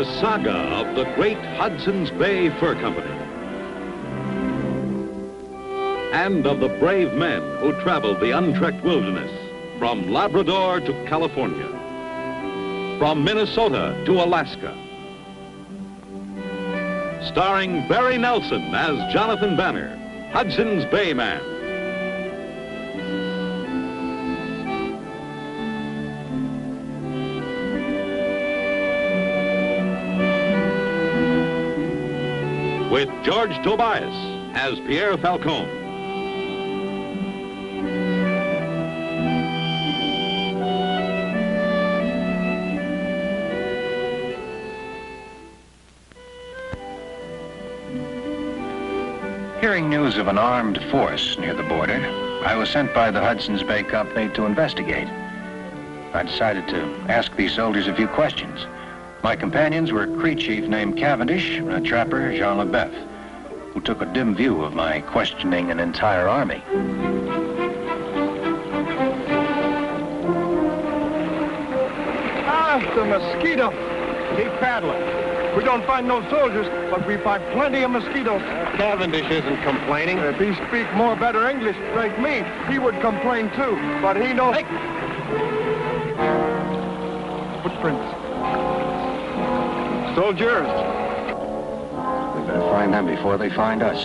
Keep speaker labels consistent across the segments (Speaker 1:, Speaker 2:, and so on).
Speaker 1: The saga of the great Hudson's Bay Fur Company. And of the brave men who traveled the untrekked wilderness from Labrador to California, from Minnesota to Alaska. Starring Barry Nelson as Jonathan Banner, Hudson's Bay Man. With George Tobias as Pierre Falcone.
Speaker 2: Hearing news of an armed force near the border, I was sent by the Hudson's Bay Company to investigate. I decided to ask these soldiers a few questions. My companions were a Cree chief named Cavendish and a trapper, Jean Leboeuf, who took a dim view of my questioning an entire army.
Speaker 3: Ah, the mosquito. Keep paddling. We don't find no soldiers, but we find plenty of mosquitoes.
Speaker 4: Cavendish isn't complaining.
Speaker 3: If he speak more better English like me, he would complain too, but he knows... Hey! Footprints. Soldiers.
Speaker 2: We better find them before they find us.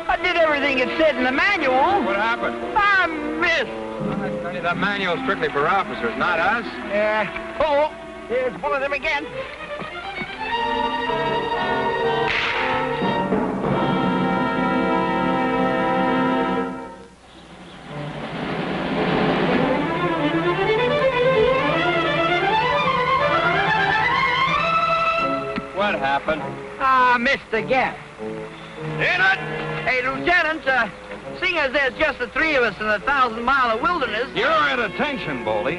Speaker 5: I did everything it said in the manual.
Speaker 4: What happened?
Speaker 5: I missed.
Speaker 4: That manual's strictly for officers, not us.
Speaker 5: Yeah. Oh, here's one of them again.
Speaker 4: What happened?
Speaker 5: I missed again.
Speaker 4: Lieutenant!
Speaker 5: Hey, Lieutenant, seeing as there's just the three of us in 1,000-mile wilderness...
Speaker 3: You're at attention, Boley.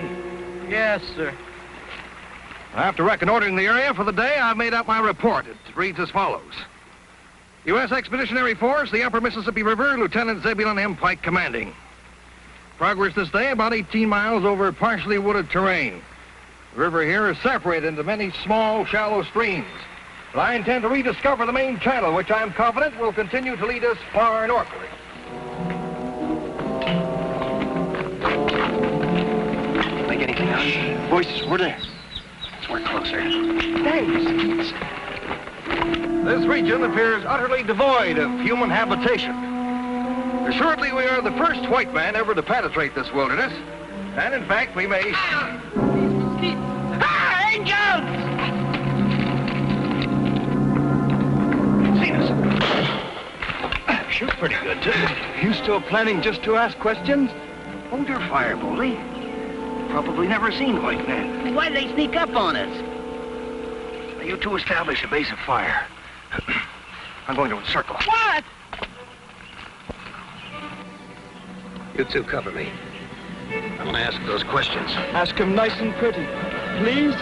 Speaker 5: Yes, sir.
Speaker 3: After reconnoitering the area for the day, I've made out my report. It reads as follows. U.S. Expeditionary Force, the Upper Mississippi River, Lieutenant Zebulon M. Pike commanding. Progress this day about 18 miles over partially wooded terrain. The river here is separated into many small, shallow streams. But I intend to rediscover the main channel, which I am confident will continue to lead us far northward.
Speaker 2: Think anything out? Voices, we're there. Let's work closer.
Speaker 3: Thanks. This region appears utterly devoid of human habitation. Assuredly, we are the first white man ever to penetrate this wilderness. And in fact, we may...
Speaker 5: Ah, angels!
Speaker 3: Seen us. Shoot pretty good, too. You still planning just to ask questions? Hold your fire, Boley. Probably never seen white men.
Speaker 5: Why'd they sneak up on us?
Speaker 3: You two establish a base of fire. I'm going to encircle.
Speaker 5: What?
Speaker 2: You two cover me. I'm gonna ask those questions.
Speaker 3: Ask him nice and pretty, please.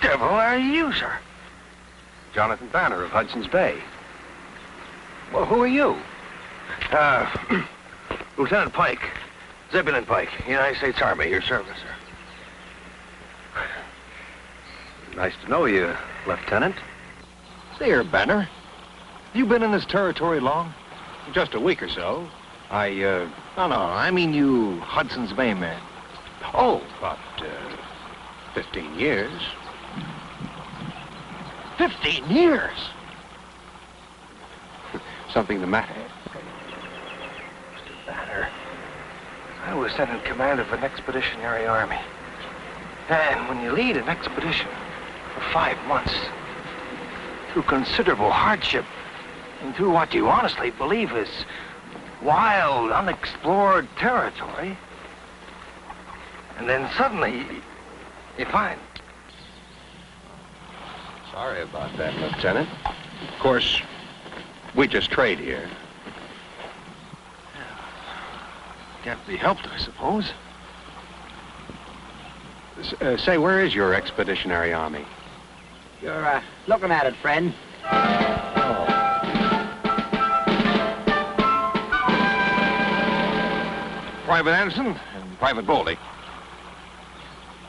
Speaker 3: Devil are you, sir?
Speaker 2: Jonathan Banner of Hudson's Bay.
Speaker 3: Well, who are you? Lieutenant Pike. Zebulon Pike, United States Army, your service, sir.
Speaker 2: Nice to know you, Lieutenant. See here, Banner. You been in this territory long?
Speaker 3: Just a week or so.
Speaker 2: No, I mean you Hudson's Bay man.
Speaker 3: Oh, about 15 years. 15 years.
Speaker 2: Something the matter?
Speaker 3: Mr. Banner, I was sent in command of an expeditionary army. And when you lead an expedition for 5 months, through considerable hardship, and through what you honestly believe is wild, unexplored territory, and then suddenly you find...
Speaker 2: Sorry about that, Lieutenant. Of course, we just trade here.
Speaker 3: Can't be helped, I suppose.
Speaker 2: Say, where is your expeditionary army?
Speaker 5: You're looking at it, friend.
Speaker 3: Private Anderson and Private Bowley.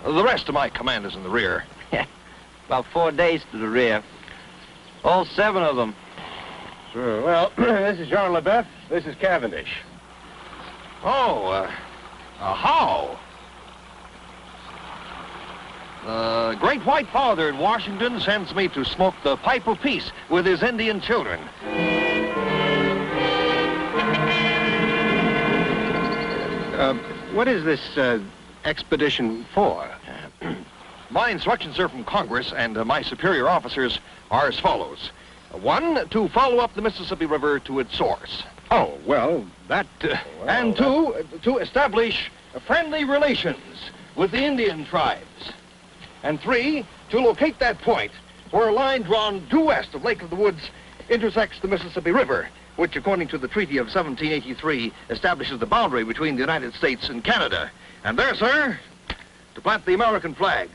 Speaker 3: The rest of my command is in the rear.
Speaker 5: About 4 days to the rear. All 7 of them.
Speaker 2: Sure. Well, this is Jean LeBeuf. This is Cavendish.
Speaker 3: Oh, how? The great white father in Washington sends me to smoke the pipe of peace with his Indian children.
Speaker 2: What is this expedition for?
Speaker 3: My instructions, sir, from Congress and my superior officers are as follows. 1, to follow up the Mississippi River to its source.
Speaker 2: Oh, well, that...
Speaker 3: And 2, to establish friendly relations with the Indian tribes. And 3, to locate that point where a line drawn due west of Lake of the Woods intersects the Mississippi River, which, according to the Treaty of 1783, establishes the boundary between the United States and Canada. And there, sir, to plant the American flag.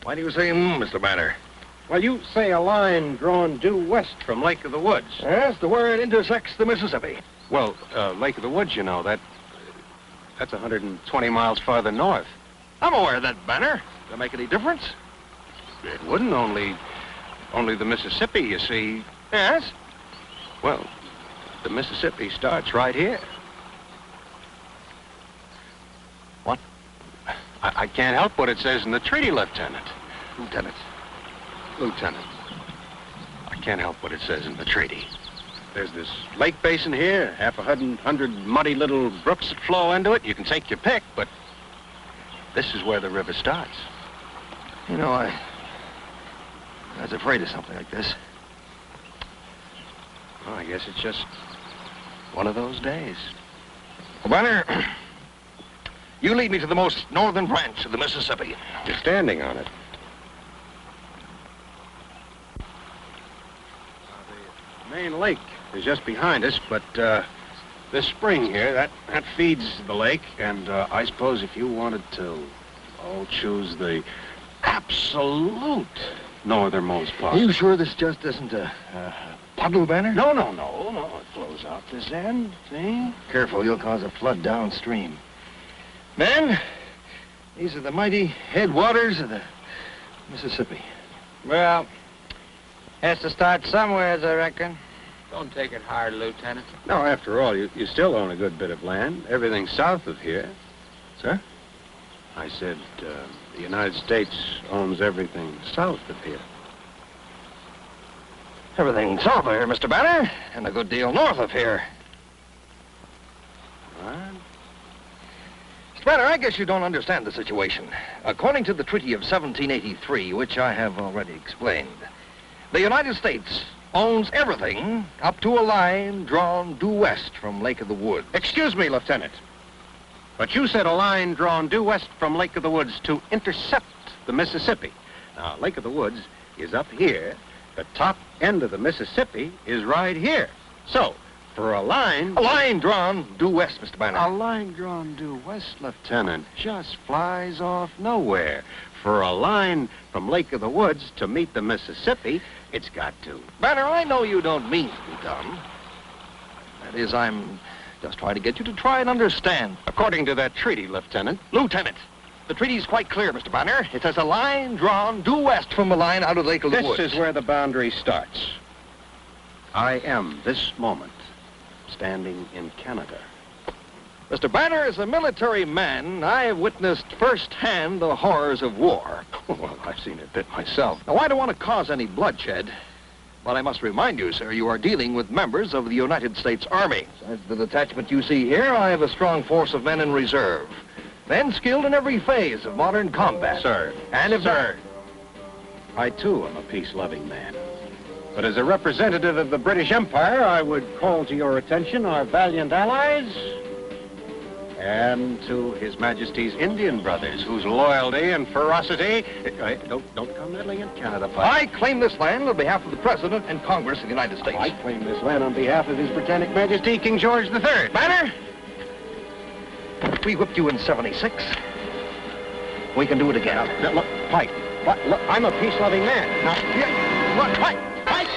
Speaker 3: Why do you say, Mr. Banner?
Speaker 2: Well, you say a line drawn due west from Lake of the Woods.
Speaker 3: Yes, to where it intersects the Mississippi.
Speaker 2: Well, Lake of the Woods, you know, that's 120 miles farther north.
Speaker 3: I'm aware of that, Banner. Does that make any difference?
Speaker 2: It wouldn't, only the Mississippi, you see.
Speaker 3: Yes?
Speaker 2: Well, the Mississippi starts right here.
Speaker 3: What?
Speaker 2: I can't help what it says in the treaty, Lieutenant.
Speaker 3: Lieutenant.
Speaker 2: Lieutenant, I can't help what it says in the treaty. There's this lake basin here, half a hundred muddy little brooks that flow into it. You can take your pick, but this is where the river starts.
Speaker 3: You know, I was afraid of something like this.
Speaker 2: Well, I guess it's just one of those days.
Speaker 3: Well, Banner, you lead me to the most northern branch of the Mississippi.
Speaker 2: You're standing on it. The main lake is just behind us, but this spring here, that feeds the lake, and I suppose if you wanted to, choose the absolute northernmost part.
Speaker 3: Are you sure this just isn't a puddle, Banner?
Speaker 2: No. It flows out this end, see?
Speaker 3: Careful, you'll cause a flood downstream. Men, these are the mighty headwaters of the Mississippi.
Speaker 5: Well, has to start somewhere, I reckon.
Speaker 4: Don't take it hard, Lieutenant.
Speaker 2: No, after all, you still own a good bit of land. Everything south of here.
Speaker 3: Sir?
Speaker 2: I said, the United States owns everything south of here.
Speaker 3: Everything south of here, Mr. Banner, and a good deal north of here.
Speaker 2: What?
Speaker 3: Mr. Banner, I guess you don't understand the situation. According to the Treaty of 1783, which I have already explained, the United States owns everything up to a line drawn due west from Lake of the Woods.
Speaker 2: Excuse me, Lieutenant, but you said a line drawn due west from Lake of the Woods to intercept the Mississippi. Now, Lake of the Woods is up here. The top end of the Mississippi is right here. So, for a line...
Speaker 3: A line drawn due west, Mr. Banner.
Speaker 2: A line drawn due west, Lieutenant, just flies off nowhere. For a line from Lake of the Woods to meet the Mississippi, it's got to.
Speaker 3: Banner, I know you don't mean to be dumb. That is, I'm just trying to get you to try and understand.
Speaker 2: According to that treaty, Lieutenant.
Speaker 3: Lieutenant, the treaty's quite clear, Mr. Banner. It says a line drawn due west from the line out of Lake of the Woods.
Speaker 2: This is where the boundary starts. I am, this moment, standing in Canada.
Speaker 3: Mr. Banner, as a military man, I have witnessed firsthand the horrors of war.
Speaker 2: Well, I've seen it a bit myself.
Speaker 3: Now, I don't want to cause any bloodshed, but I must remind you, sir, you are dealing with members of the United States Army. Besides the detachment you see here, I have a strong force of men in reserve. Men skilled in every phase of modern combat.
Speaker 2: Sir.
Speaker 3: And if
Speaker 2: Sir. I, too, am a peace-loving man. But as a representative of the British Empire, I would call to your attention our valiant allies and to His Majesty's Indian brothers, whose loyalty and ferocity... Don't come meddling in Canada,
Speaker 3: I claim this land on behalf of the President and Congress of the United States.
Speaker 2: I claim this land on behalf of His Britannic Majesty, King George III.
Speaker 3: Banner, we whipped you in 76. We can do it again.
Speaker 2: Now, look, Pike. Look, I'm a peace-loving man. Now, look, Pike! Pike!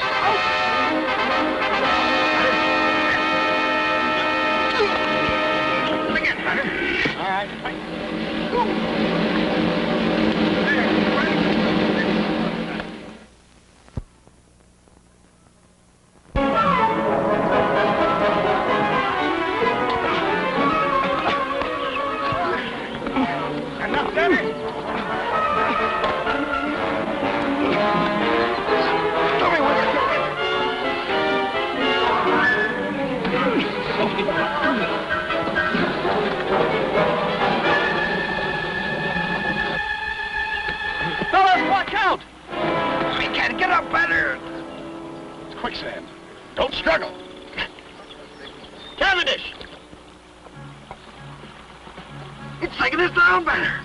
Speaker 3: Again, Banner.
Speaker 2: All right, Pike.
Speaker 3: Enough, Banner. Tell me what you're doing. Fellas, watch out! We can't get up, Banner.
Speaker 2: It's quicksand. Don't struggle.
Speaker 3: Cavendish! It's taking us down, Banner.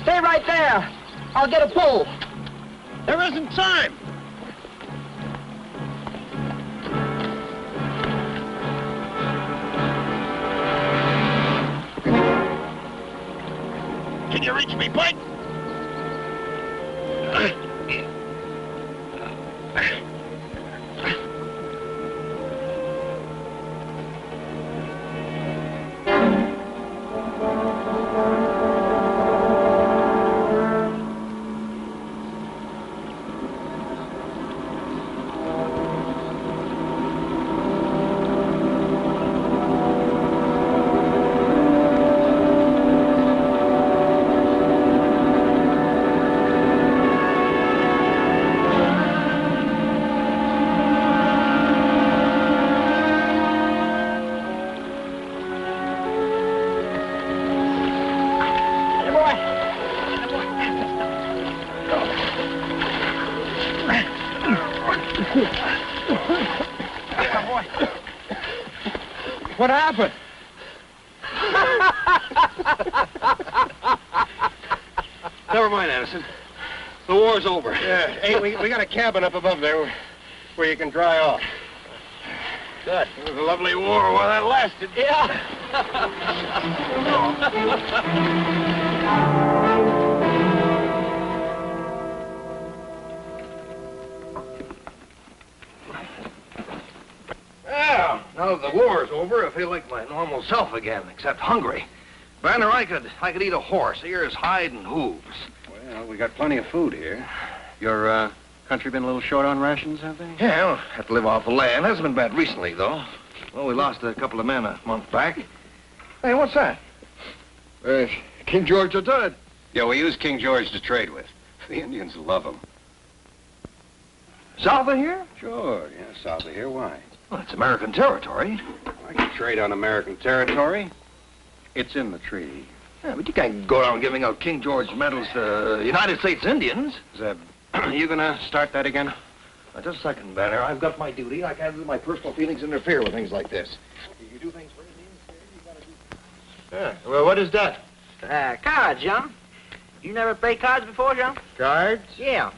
Speaker 5: Stay right there. I'll get a pull.
Speaker 3: There isn't time. Can you reach me, Pike?
Speaker 2: What happened?
Speaker 3: Never mind, Anderson. The war's over.
Speaker 2: Yeah. Hey, we got a cabin up above there where you can dry off.
Speaker 3: Good. It was a lovely war while that lasted.
Speaker 5: Yeah.
Speaker 3: Well, now that the war's over, I feel like my normal self again, except hungry. Banner, I could eat a horse, ears, hide, and hooves.
Speaker 2: Well, we got plenty of food here. Your country been a little short on rations, have they?
Speaker 3: Yeah, we'll have to live off the land. Hasn't been bad recently, though. Well, we lost a couple of men a month back. Hey, what's that?
Speaker 2: King George III. Yeah, we use King George to trade with. The Indians love him.
Speaker 3: South of here?
Speaker 2: Sure, yeah, south of here. Why?
Speaker 3: Well, it's American territory.
Speaker 2: I can trade on American territory. It's in the treaty.
Speaker 3: Yeah, but you can't go around giving out King George medals to United States Indians.
Speaker 2: Zeb, you gonna start that again?
Speaker 3: Just a second, Banner. I've got my duty. I can't let my personal feelings interfere with things like this. You do things for Indians, you gotta do... Yeah, well, what is that?
Speaker 5: Cards, John. You never played cards before, John?
Speaker 3: Cards?
Speaker 5: Yeah.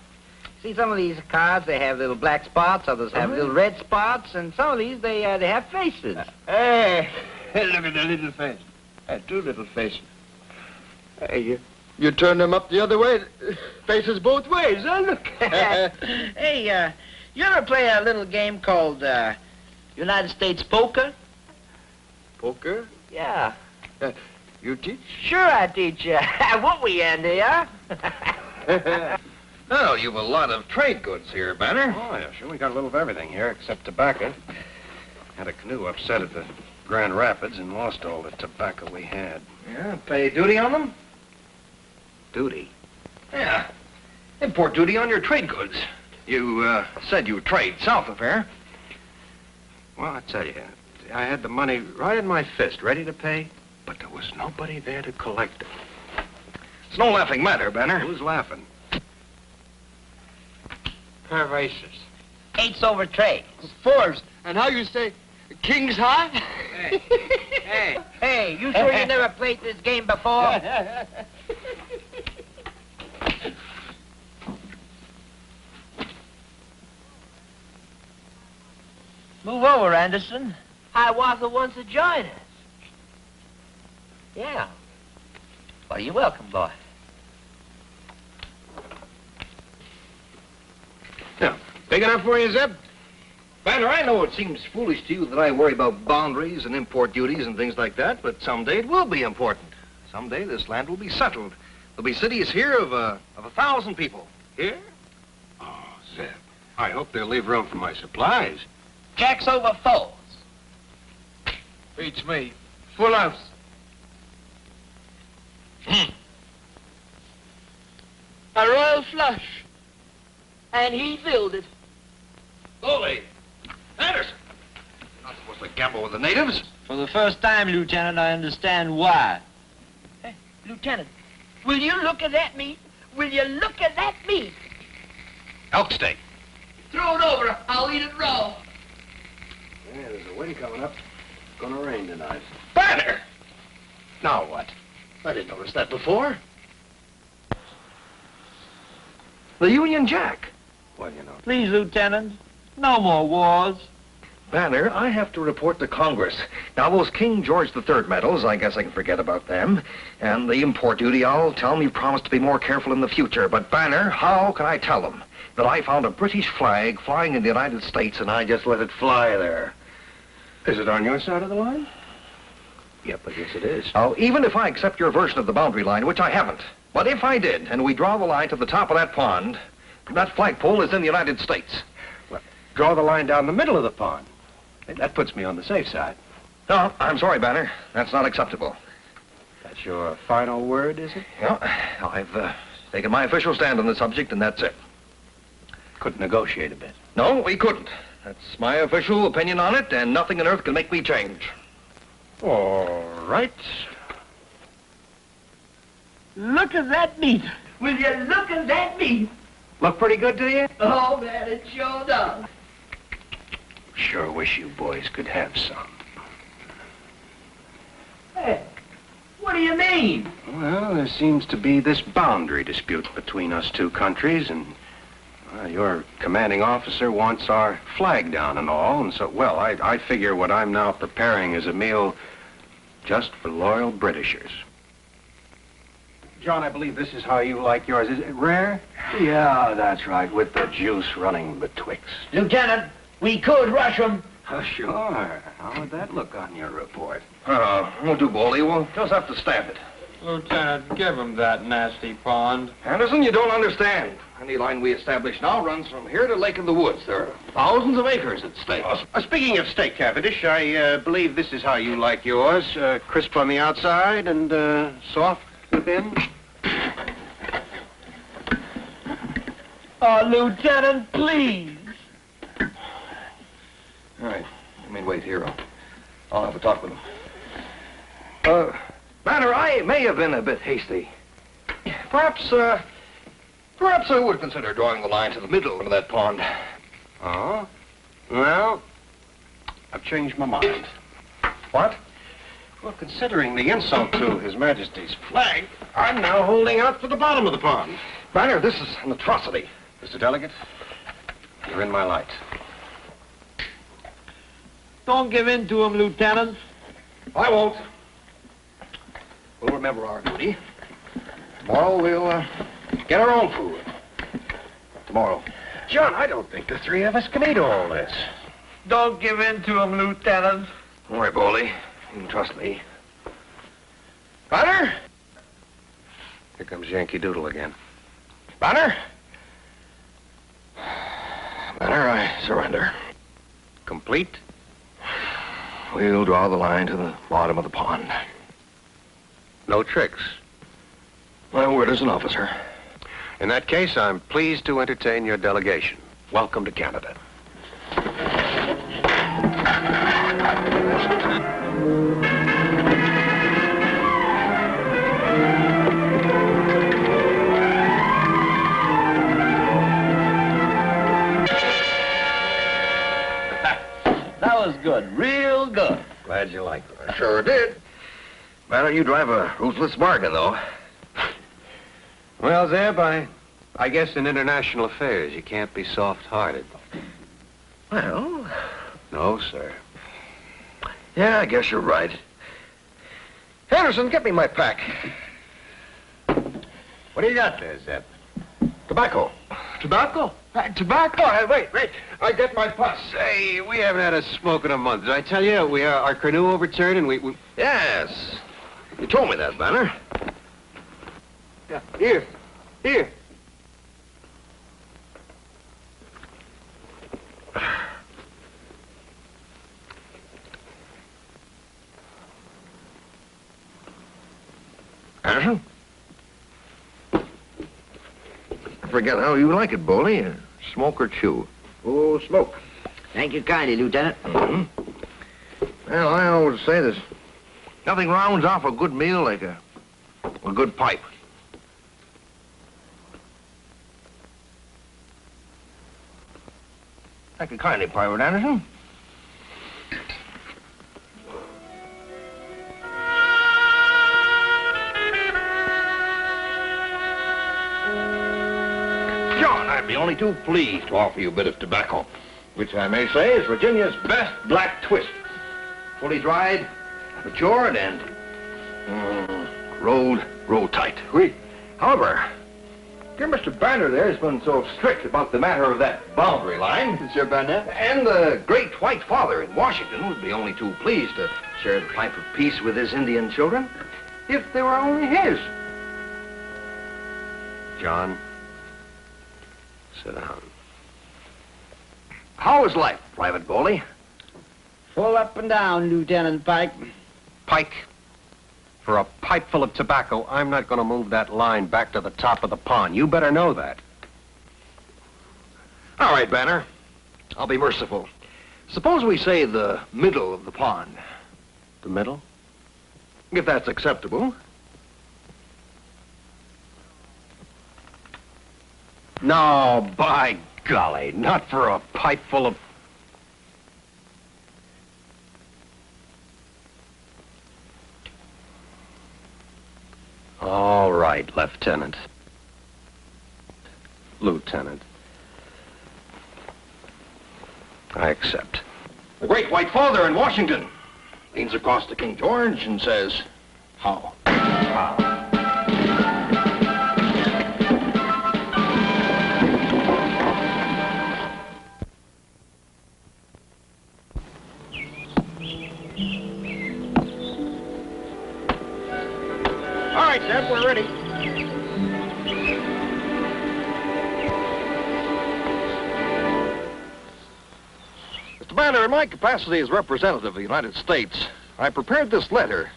Speaker 5: See, some of these cards, they have little black spots, others have little red spots, and some of these, they have faces.
Speaker 6: Hey, look at the little face. Two little faces. Hey, you turn them up the other way, faces both ways, huh? Look.
Speaker 5: Hey, you ever play a little game called United States Poker?
Speaker 6: Poker?
Speaker 5: Yeah.
Speaker 6: You teach?
Speaker 5: Sure I teach you. Won't we, Andy, huh?
Speaker 3: Oh, you've a lot of trade goods here, Banner.
Speaker 2: Oh, yeah, sure. We got a little of everything here except tobacco. Had a canoe upset at the Grand Rapids and lost all the tobacco we had.
Speaker 3: Yeah, pay duty on them?
Speaker 2: Duty?
Speaker 3: Yeah. Import duty on your trade goods. You said you trade south of here.
Speaker 2: Well, I tell you, I had the money right in my fist, ready to pay, but there was nobody there to collect it.
Speaker 3: It's no laughing matter, Banner.
Speaker 2: Who's laughing?
Speaker 4: Pervases.
Speaker 5: Eight's over trade.
Speaker 6: Fours. And how you say, king's high?
Speaker 4: Hey. Hey.
Speaker 5: Hey, you sure you never played this game before? Move over, Anderson. Hiawatha wants to join us. Yeah. Well, you're welcome, boy.
Speaker 3: Yeah. Big enough for you, Zeb? Banner, I know it seems foolish to you that I worry about boundaries and import duties and things like that, but someday it will be important. Someday this land will be settled. There'll be cities here of 1,000 people. Here?
Speaker 2: Oh, Zeb, I hope they'll leave room for my supplies.
Speaker 5: Jack's over fours.
Speaker 6: Beats me. Full house.
Speaker 5: A royal flush. And he filled it.
Speaker 3: Bully! Anderson! You're not supposed to gamble with the natives.
Speaker 7: For the first time, Lieutenant, I understand why.
Speaker 5: Hey, Lieutenant, will you look at that meat? Will you look at that meat?
Speaker 3: Elk steak.
Speaker 5: Throw it over. I'll eat it raw.
Speaker 2: Yeah, there's a wind coming up. It's gonna rain tonight.
Speaker 3: Banner! Now what? I didn't notice that before. The Union Jack.
Speaker 2: Well, you know.
Speaker 7: Please, Lieutenant, no more wars.
Speaker 3: Banner, I have to report to Congress. Now, those King George III medals, I guess I can forget about them. And the import duty, I'll tell them you promised to be more careful in the future. But, Banner, how can I tell them that I found a British flag flying in the United States and I just let it fly there?
Speaker 2: Is it on your side of the line? Yep, I guess it is.
Speaker 3: Now, even if I accept your version of the boundary line, which I haven't, but if I did, and we draw the line to the top of that pond, that flagpole is in the United States.
Speaker 2: Well, draw the line down the middle of the pond. That puts me on the safe side.
Speaker 3: No, I'm sorry, Banner. That's not acceptable.
Speaker 2: That's your final word, is it?
Speaker 3: No, I've taken my official stand on the subject, and that's it.
Speaker 2: Couldn't negotiate a bit.
Speaker 3: No, we couldn't. That's my official opinion on it, and nothing on earth can make me change.
Speaker 2: All right.
Speaker 5: Look at that meat. Will you look at that meat?
Speaker 2: Look pretty good to you?
Speaker 5: Oh, man, it sure does.
Speaker 2: Sure wish you boys could have some.
Speaker 5: Hey, what do you mean?
Speaker 2: Well, there seems to be this boundary dispute between us two countries, and your commanding officer wants our flag down and all, and so, well, I figure what I'm now preparing is a meal just for loyal Britishers. John, I believe this is how you like yours. Is it rare? Yeah, that's right, with the juice running betwixt.
Speaker 5: Lieutenant, we could rush them.
Speaker 2: Oh, sure. How would that look on your report?
Speaker 3: Won't do, Boldy. We'll just have to stamp it.
Speaker 4: Lieutenant, give him that nasty pond.
Speaker 3: Anderson, you don't understand. Any line we establish now runs from here to Lake in the Woods. There are thousands of acres at stake.
Speaker 2: Speaking of steak, Cavendish, I believe this is how you like yours. Crisp on the outside and soft within.
Speaker 5: Oh, Lieutenant, please.
Speaker 3: All right. I mean, wait here. I'll have a talk with him. Banner, I may have been a bit hasty. Perhaps I would consider drawing the line to the middle of that pond.
Speaker 2: Oh? Well, I've changed my mind.
Speaker 3: What?
Speaker 2: Well, considering the insult to His Majesty's flag, I'm now holding out for the bottom of the pond.
Speaker 3: Banner, this is an atrocity.
Speaker 2: Mr. Delegate, you're in my light.
Speaker 7: Don't give in to him, Lieutenant.
Speaker 3: I won't. We'll remember our duty. Tomorrow we'll get our own food. Tomorrow.
Speaker 2: John, I don't think the three of us can eat all this.
Speaker 7: Don't give in to him, Lieutenant.
Speaker 3: Don't worry, Boldy. You can trust me. Banner?
Speaker 2: Here comes Yankee Doodle again.
Speaker 3: Banner? Banner, I surrender.
Speaker 2: Complete?
Speaker 3: We'll draw the line to the bottom of the pond.
Speaker 2: No tricks.
Speaker 3: My word as an officer.
Speaker 2: In that case, I'm pleased to entertain your delegation. Welcome to Canada.
Speaker 7: That was good, real good.
Speaker 2: Glad you liked it.
Speaker 3: Sure did. Banner, you drive a ruthless bargain, though.
Speaker 2: Well, Zeb, I guess in international affairs you can't be soft-hearted.
Speaker 3: Well,
Speaker 2: No, sir.
Speaker 3: yeah, I guess you're right. Henderson, get me my pack.
Speaker 2: What do you got there, Zeb?
Speaker 3: Tobacco.
Speaker 6: Tobacco? Tobacco? Wait. I get my pass.
Speaker 2: Say, we haven't had a smoke in a month. Did I tell you our canoe overturned and we...
Speaker 3: Yes. You told me that, Banner.
Speaker 6: Yeah, here.
Speaker 3: Anderson? I forget how you like it, Boley. Smoke or chew?
Speaker 5: Oh, smoke. Thank you kindly, Lieutenant.
Speaker 3: Well, I always say this. Nothing rounds off a good meal like a good pipe. Thank you kindly, Private Anderson. John, I'd be only too pleased to offer you a bit of tobacco, which I may say is Virginia's best black twist. Fully dried, matured, and rolled tight.
Speaker 6: Oui.
Speaker 3: However, dear Mr. Banner there has been so strict about the matter of that boundary line.
Speaker 6: Monsieur Banner?
Speaker 3: And the great white father in Washington would be only too pleased to share the pipe of peace with his Indian children if they were only his.
Speaker 2: John, sit down.
Speaker 3: How is life, Private Boley?
Speaker 7: Full up and down, Lieutenant Pike.
Speaker 2: Pike, for a pipe full of tobacco, I'm not going to move that line back to the top of the pond. You better know that.
Speaker 3: All right, Banner. I'll be merciful. Suppose we say the middle of the pond.
Speaker 2: The middle?
Speaker 3: If that's acceptable.
Speaker 2: No, by golly, not for a pipe full of... All right, Lieutenant. Lieutenant. I accept.
Speaker 3: The great white father in Washington leans across to King George and says, how?
Speaker 2: All right, Zeb, we're ready.
Speaker 3: Mr. Banner, in my capacity as representative of the United States, I prepared this letter,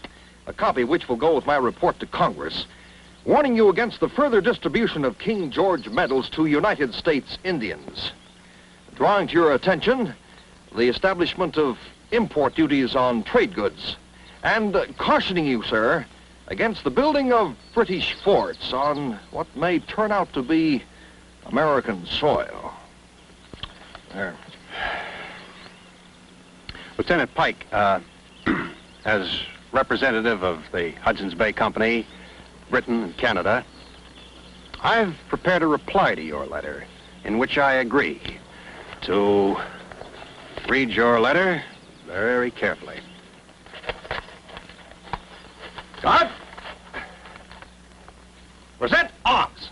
Speaker 3: a copy of which will go with my report to Congress, warning you against the further distribution of King George medals to United States Indians. Drawing to your attention the establishment of import duties on trade goods, and cautioning you, sir, against the building of British forts on what may turn out to be American soil. There.
Speaker 2: Lieutenant Pike, as representative of the Hudson's Bay Company, Britain and Canada, I've prepared a reply to your letter in which I agree to read your letter very carefully. God? Present arms.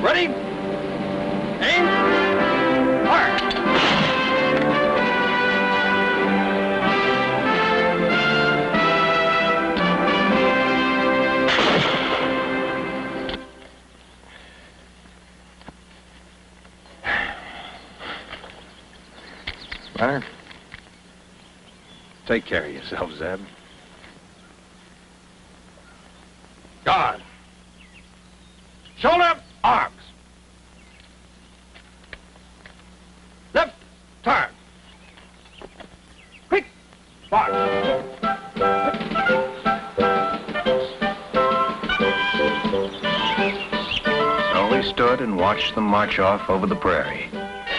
Speaker 2: Ready? Aim. Fire.
Speaker 3: Banner?
Speaker 2: Take care of yourself, Zeb.
Speaker 3: Guard. Shoulder, arms. Left, turn. Quick, march.
Speaker 2: So we stood and watched them march off over the prairie.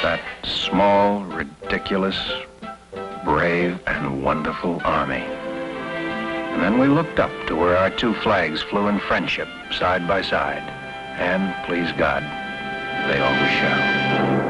Speaker 2: That small, ridiculous, brave, and wonderful army. And then we looked up to where our two flags flew in friendship, side by side. And, please God, they always shall.